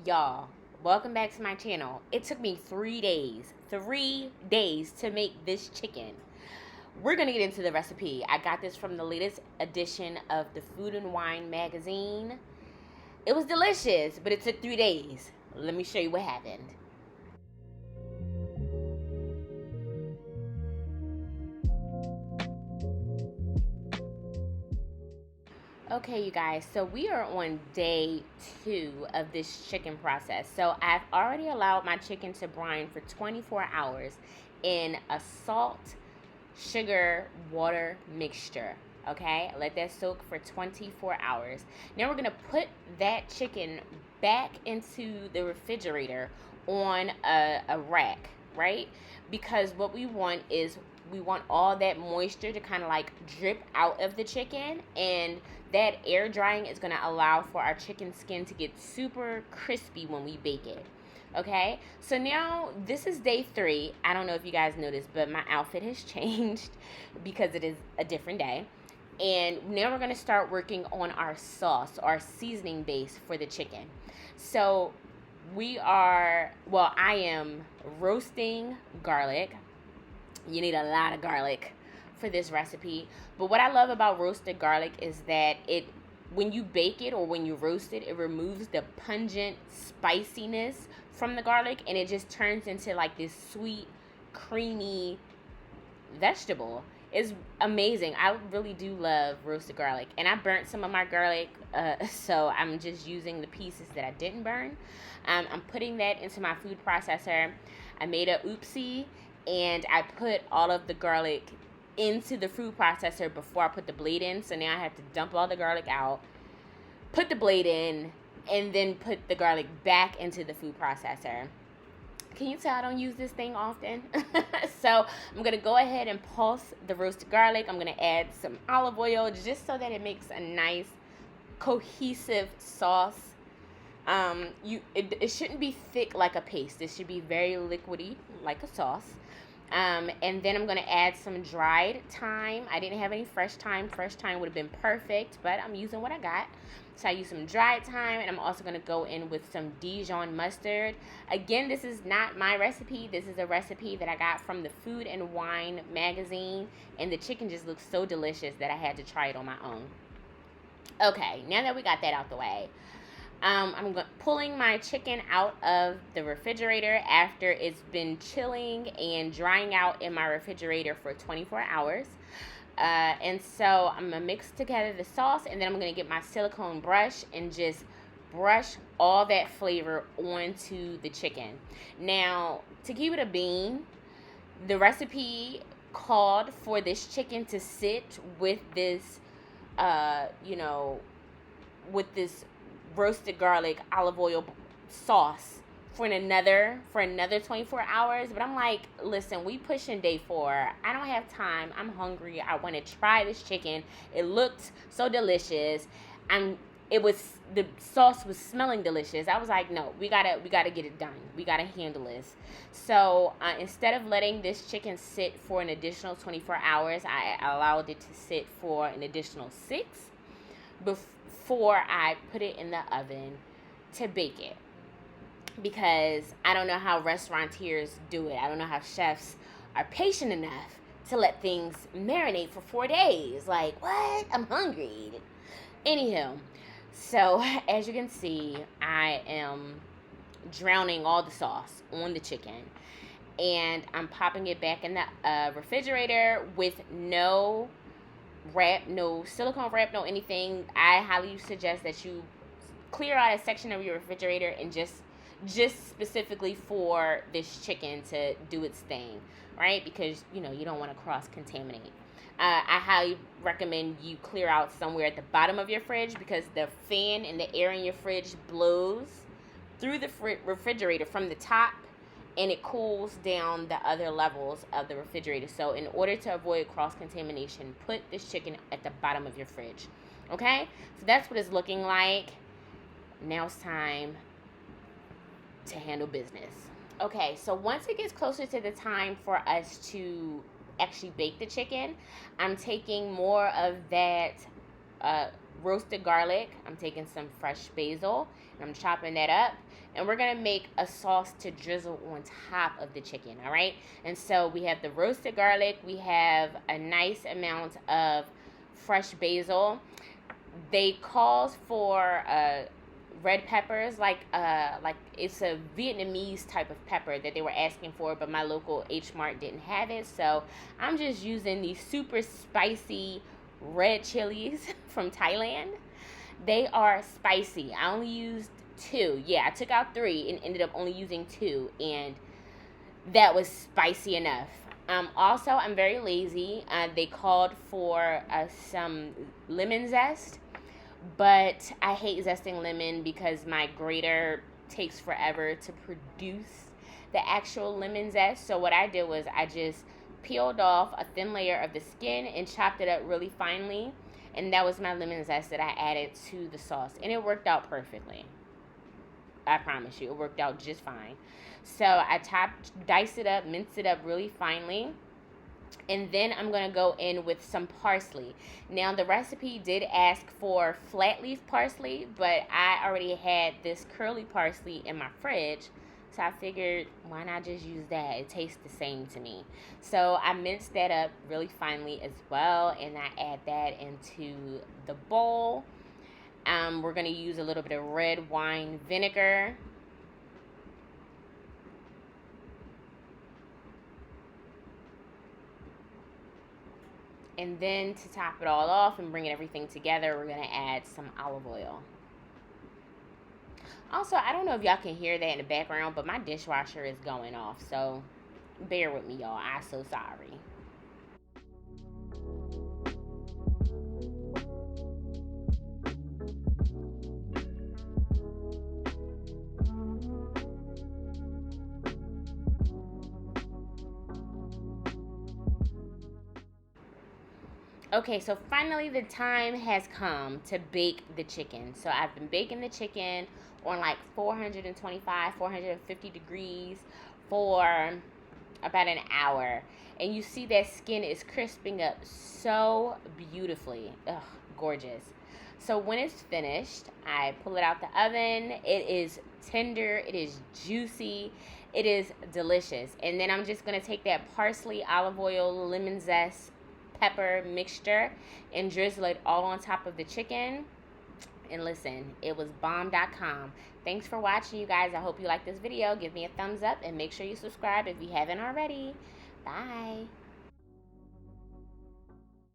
Y'all, welcome back to my channel. It took me 3 days to make this chicken. We're gonna get into the recipe. I got this from the latest edition of the Food and Wine magazine. It was delicious, but it took 3 days. Let me show you what happened. Okay, you guys, so we are on day 2 of this chicken process. So I've already allowed my chicken to brine for 24 hours in a salt, sugar, water mixture. Okay, let that soak for 24 hours. Now we're gonna put that chicken back into the refrigerator on a rack, right? Because what we want is we want all that moisture to kind of like drip out of the chicken, and that air drying is going to allow for our chicken skin to get super crispy when we bake it. Okay, so now this is day 3. I don't know if you guys noticed, but my outfit has changed because it is a different day. And now we're going to start working on our sauce, our seasoning base for the chicken. So I am roasting garlic. You need a lot of garlic for this recipe. But what I love about roasted garlic is that when you bake it or when you roast it, it removes the pungent spiciness from the garlic, and it just turns into like this sweet, creamy vegetable. It's amazing. I really do love roasted garlic, and I burnt some of my garlic, so I'm just using the pieces that I didn't burn. I'm putting that into my food processor. I made a oopsie, and I put all of the garlic into the food processor before I put the blade in. So now I have to dump all the garlic out, put the blade in, and then put the garlic back into the food processor. Can you tell I don't use this thing often? So I'm going to go ahead and pulse the roasted garlic. I'm going to add some olive oil just so that it makes a nice cohesive sauce. It shouldn't be thick like a paste. It should be very liquidy like a sauce. And then I'm going to add some dried thyme. I didn't have any fresh thyme. Fresh thyme would have been perfect, but I'm using what I got. So I use some dried thyme, and I'm also going to go in with some Dijon mustard. Again, this is not my recipe. This is a recipe that I got from the Food and Wine magazine, and the chicken just looks so delicious that I had to try it on my own. Okay, now that we got that out the way, I'm pulling my chicken out of the refrigerator after it's been chilling and drying out in my refrigerator for 24 hours. And so I'm going to mix together the sauce, and then I'm going to get my silicone brush and just brush all that flavor onto the chicken. Now, to keep it a bean, the recipe called for this chicken to sit with this, with this roasted garlic olive oil sauce for another 24 hours. But I'm like, listen, we pushing day 4. I don't have time. I'm hungry. I want to try this chicken. It looked so delicious. The sauce was smelling delicious. I was like, no, we gotta get it done. We gotta handle this. So instead of letting this chicken sit for an additional 24 hours, I allowed it to sit for an additional 6 before I put it in the oven to bake it. Because I don't know how restaurateurs do it. I don't know how chefs are patient enough to let things marinate for 4 days. Like, what? I'm hungry. Anywho, so as you can see, I am drowning all the sauce on the chicken. And I'm popping it back in the refrigerator with no wrap, no silicone wrap, no anything. I highly suggest that you clear out a section of your refrigerator and just specifically for this chicken to do its thing, right? Because you don't want to cross-contaminate. I highly recommend you clear out somewhere at the bottom of your fridge, because the fan and the air in your fridge blows through the refrigerator from the top, and it cools down the other levels of the refrigerator. So in order to avoid cross-contamination, put this chicken at the bottom of your fridge. Okay? So that's what it's looking like. Now it's time to handle business. Okay, so once it gets closer to the time for us to actually bake the chicken, I'm taking more of that roasted garlic. I'm taking some fresh basil and I'm chopping that up. And we're going to make a sauce to drizzle on top of the chicken, all right? And so we have the roasted garlic. We have a nice amount of fresh basil. They calls for red peppers, like it's a Vietnamese type of pepper that they were asking for, but my local H Mart didn't have it. So I'm just using these super spicy red chilies from Thailand. They are spicy. I only used 2. Yeah, I took out 3 and ended up only using 2, and that was spicy enough. Also, I'm very lazy. They called for some lemon zest, but I hate zesting lemon because my grater takes forever to produce the actual lemon zest. So what I did was I just peeled off a thin layer of the skin and chopped it up really finely, and that was my lemon zest that I added to the sauce, and it worked out perfectly. I promise you, it worked out just fine. So I diced it up, minced it up really finely. And then I'm going to go in with some parsley. Now, the recipe did ask for flat leaf parsley, but I already had this curly parsley in my fridge. So I figured, why not just use that? It tastes the same to me. So I minced that up really finely as well, and I add that into the bowl. We're going to use a little bit of red wine vinegar. And then to top it all off and bring everything together, we're going to add some olive oil. Also, I don't know if y'all can hear that in the background, but my dishwasher is going off. So bear with me, y'all. I'm so sorry. Okay, so finally the time has come to bake the chicken. So I've been baking the chicken on like 425, 450 degrees for about an hour. And you see that skin is crisping up so beautifully. Ugh, gorgeous. So when it's finished, I pull it out the oven. It is tender, it is juicy, it is delicious. And then I'm just going to take that parsley, olive oil, lemon zest, pepper mixture and drizzle it all on top of the chicken. And listen, it was bomb.com. Thanks for watching, you guys. I hope you like this video. Give me a thumbs up and make sure you subscribe if you haven't already. Bye.